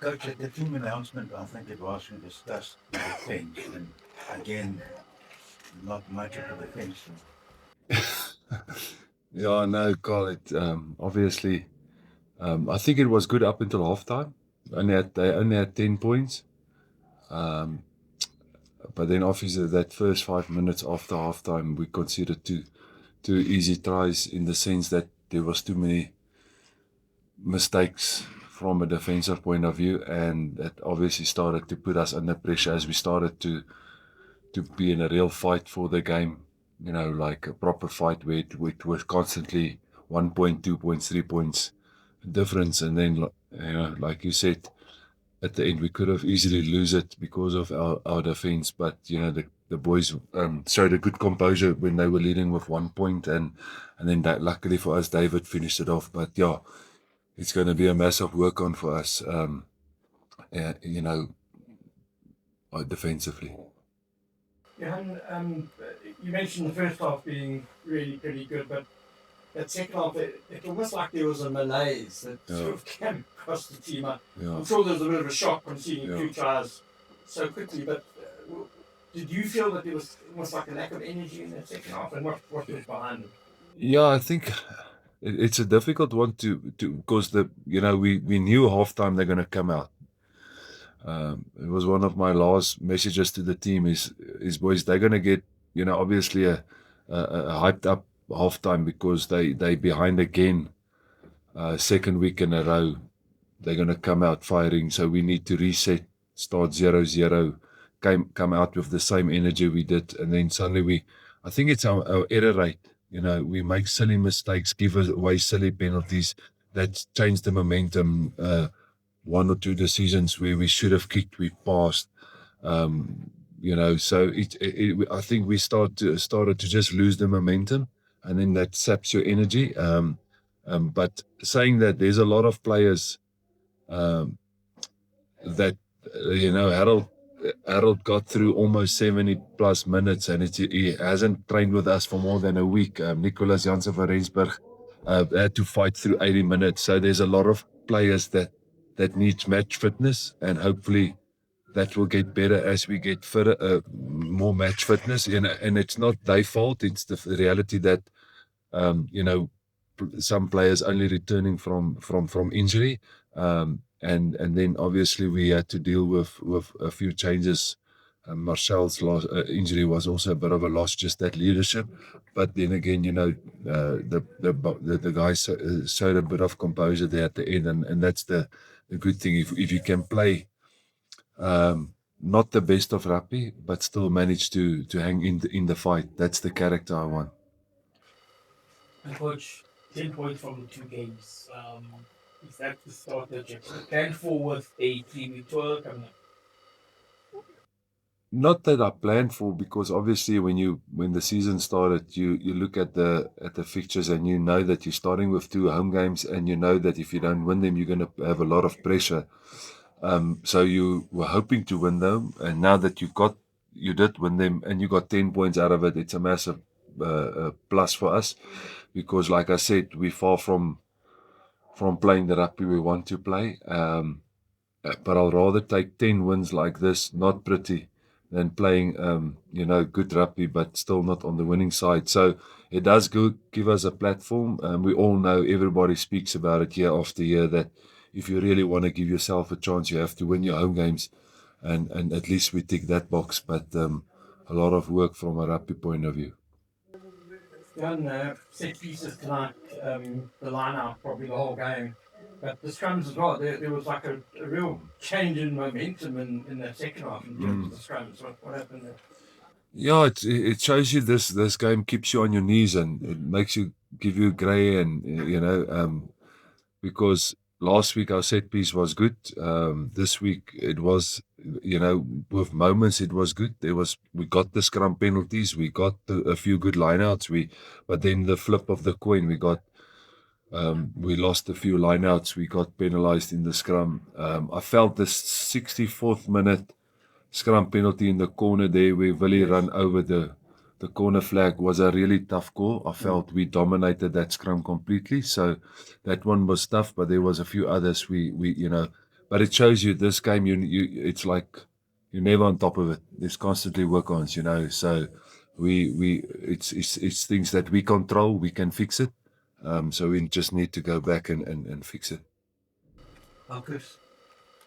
Coach, at the team announcement, I think it was we discussed the defense, and again, not much of the defense. Yeah, no, Carl, obviously, I think it was good up until halftime. They only had 10 points. But then obviously that first 5 minutes after halftime, we considered two easy tries in the sense that there was too many mistakes from a defensive point of view, and that obviously started to put us under pressure as we started to be in a real fight for the game, like a proper fight where it was constantly 1 point, 2 points, 3 points difference. And then, like you said, at the end, we could have easily lose it because of our defense. But, the boys showed a good composure when they were leading with 1 point. And then that, luckily for us, David finished it off. But, yeah, it's going to be a massive work on for us, defensively. Johan, you mentioned the first half being really pretty good, but that second half, it almost like there was a malaise that sort of came across the team. I'm sure there was a bit of a shock from seeing two tries so quickly, but did you feel that there was almost like a lack of energy in that second half, and what was behind it? Yeah, I think it's a difficult one to because we knew halftime they're going to come out. It was one of my last messages to the team is boys, they're going to get, obviously a hyped up halftime because they behind again, second week in a row. They're going to come out firing. So we need to reset, start 0-0, come out with the same energy we did. And then suddenly I think it's our error rate. We make silly mistakes, give away silly penalties. That's changed the momentum. One or two decisions where we should have kicked, we passed. So I think we started to just lose the momentum, and then that saps your energy. But saying that, there's a lot of players that Harold got through almost 70 plus minutes, and he hasn't trained with us for more than a week. Nicholas Jansen van Rensburg had to fight through 80 minutes. So there's a lot of players that needs match fitness, and hopefully that will get better as we get further, more match fitness. And it's not their fault. It's the reality that some players only returning from injury, and then obviously we had to deal with a few changes. Marcel's injury was also a bit of a loss, just that leadership. But then again, the guys showed a bit of composure there at the end, and that's the good thing. If you can play not the best of rugby, but still manage to hang in the fight, that's the character I want. And Coach, 10 points from the two games. Is that the start that you planned for with a 3-week tour coming up? Not that I planned for, because obviously when the season started, you look at the fixtures and you know that you're starting with 2 home games, and you know that if you don't win them, you're going to have a lot of pressure. So you were hoping to win them, and now that you did win them and you got 10 points out of it, it's a massive plus for us, because like I said, we're far from playing the rugby we want to play. But I'll rather take 10 wins like this, not pretty, than playing, good rugby, but still not on the winning side. So it does give us a platform. We all know, everybody speaks about it year after year, that if you really want to give yourself a chance, you have to win your home games. And at least we tick that box. But a lot of work from a rugby point of view. Jan, set pieces tonight, the line-out probably the whole game. But the scrums as well, there was like a real change in momentum in that second half in terms of the scrums. What happened there? Yeah, it shows you this game keeps you on your knees, and it makes you give you grey, and because last week our set piece was good. This week it was, with moments it was good. We got the scrum penalties, we got a few good lineouts. But then the flip of the coin, we lost a few lineouts. We got penalized in the scrum. I felt the 64th minute scrum penalty in the corner there, where Willie ran over the corner flag, was a really tough call. I felt we dominated that scrum completely. So that one was tough, but there was a few others we but it shows you this game. It's like you're never on top of it. There's constantly work-ons, So it's things that we control. We can fix it. So we just need to go back and fix it. Marcus,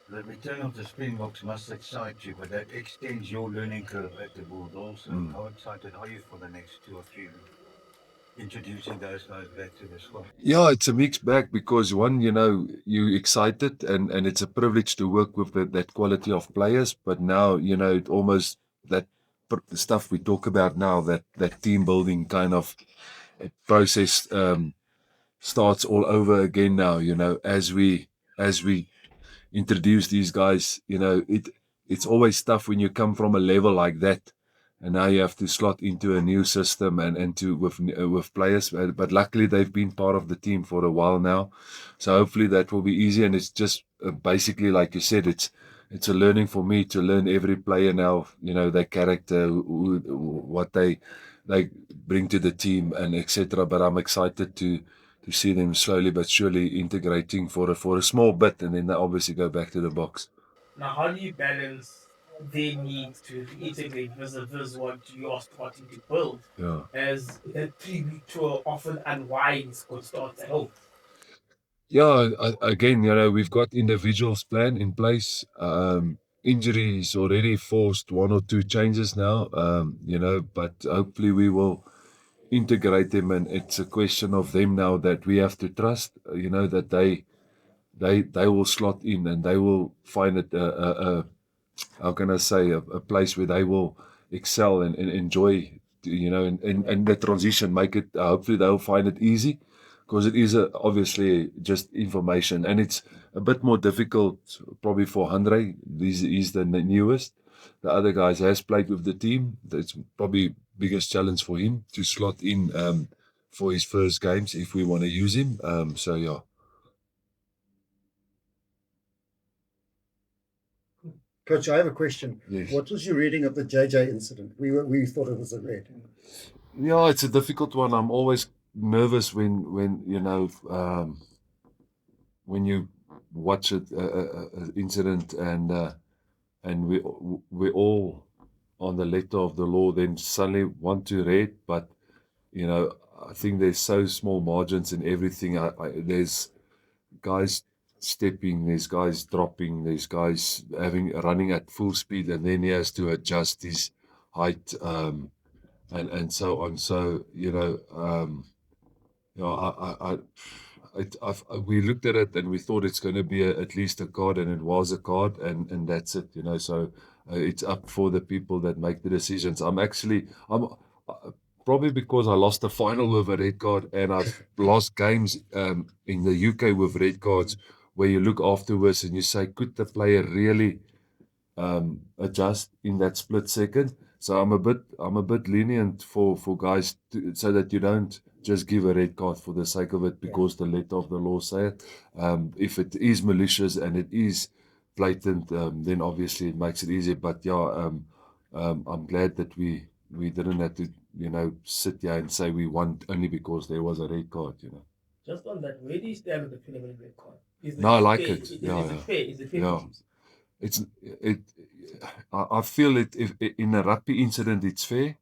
the return of the Springboks must excite you, but that extends your learning curve at the Bulldogs. How excited are you for the next 2 or 3 introducing those guys back to the squad? Yeah, it's a mixed bag because one, you're excited and it's a privilege to work with that quality of players. But now, it almost that stuff we talk about now, that team building kind of process starts all over again now, as we introduce these guys, it's always tough when you come from a level like that. And now you have to slot into a new system and with players. But luckily, they've been part of the team for a while now. So hopefully that will be easy. And it's just basically, like you said, it's a learning for me to learn every player now, their character, what they bring to the team and etc. But I'm excited to see them slowly but surely integrating for a small bit. And then they obviously go back to the box. Now, how do you balance their need to integrate versus what you are starting to build? Yeah. As that 3-week tour often unwinds or starts at home. Yeah, again, we've got individuals plan in place. Injuries already forced 1 or 2 changes now, but hopefully we will integrate them, and it's a question of them now that we have to trust, that they will slot in and they will find it how can I say, a place where they will excel and enjoy, and the transition, make it, hopefully they'll find it easy, because it is obviously just information, and it's a bit more difficult probably for Andre. He's the newest. The other guys has played with the team. That's probably biggest challenge for him to slot in for his first games if we want to use him. So yeah. Coach, I have a question. Yes. What was your reading of the JJ incident? We thought it was a red. Yeah, it's a difficult one. I'm always nervous when you watch it incident and we all on the letter of the law then suddenly want to read, but I think there's so small margins in everything. There's guys stepping, there's guys dropping, there's guys running at full speed, and then he has to adjust his height and so on. So we looked at it and we thought it's going to be at least a card, and it was a card, and that's it. So it's up for the people that make the decisions. I'm probably because I lost the final with a red card, and I've lost games in the UK with red cards, where you look afterwards and you say, could the player really adjust in that split second? So I'm a bit lenient for guys so that you don't just give a red card for the sake of it because the letter of the law say it. If it is malicious and it is blatant, then obviously it makes it easier. But yeah, I'm glad that we didn't have to sit here and say we won only because there was a red card. Just on that, where do you stand with the Philip red card? No, I like it. Yeah. I feel it if in a rugby incident it's fair.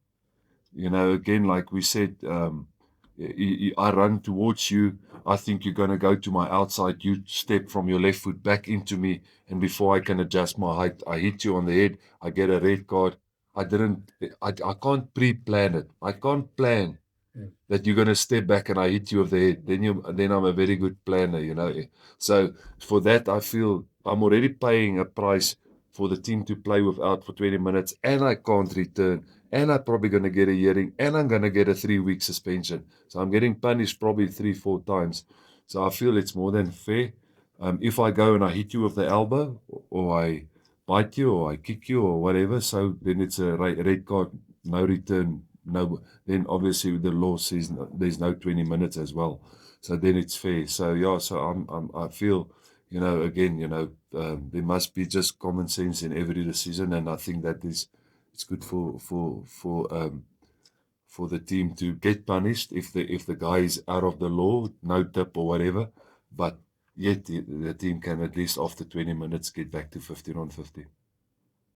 Again, like we said, I run towards you. I think you're going to go to my outside. You step from your left foot back into me, and before I can adjust my height, I hit you on the head. I get a red card. I can't pre-plan it. I can't plan that you're going to step back and I hit you with the head. Then I'm a very good planner, So for that, I feel I'm already paying a price for the team to play without for 20 minutes, and I can't return, and I'm probably going to get a hearing, and I'm going to get a 3-week suspension. So I'm getting punished probably 3-4 times. So I feel it's more than fair. If I go and I hit you with the elbow, or I bite you, or I kick you, or whatever, so then it's a red card, no return. No, then obviously the law says there's no 20 minutes as well, so then it's fair. So yeah, so I feel, again, there must be just common sense in every decision, and I think that it's good for the team to get punished if the guy is out of the law, no tip or whatever. But yet the team can at least after 20 minutes get back to 15 on 50.